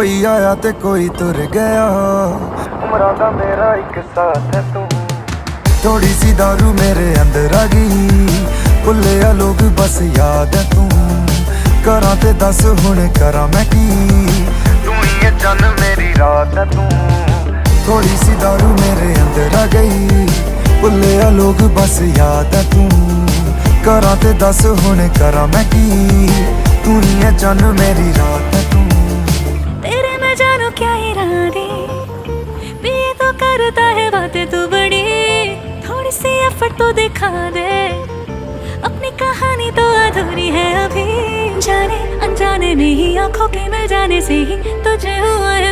कोई आया ते कोई तुर गया, उमरां दा मेरा एक साथ है तू। थोड़ी सी दारू मेरे अंदर आ गई, भुले आ लोग बस याद है तू। करा ते दस हुण करा मैं की, तू ही है चन मेरी रात है तू। थोड़ी सी दारू मेरे अंदर आ गई, भुले आ लोग बस याद है तू। करा ते दस हुण करा मैं की, तू ही है चन मेरी रात है तू। तेरे मैं जानू क्या इरादे, पिए तो करता है बातें तू बड़ी। थोड़ी सी एफर्ट तो दिखा दे, अपनी कहानी तो अधूरी है अभी। जाने अनजाने में ही आंखों के मिल जाने से ही तुझे हुआ है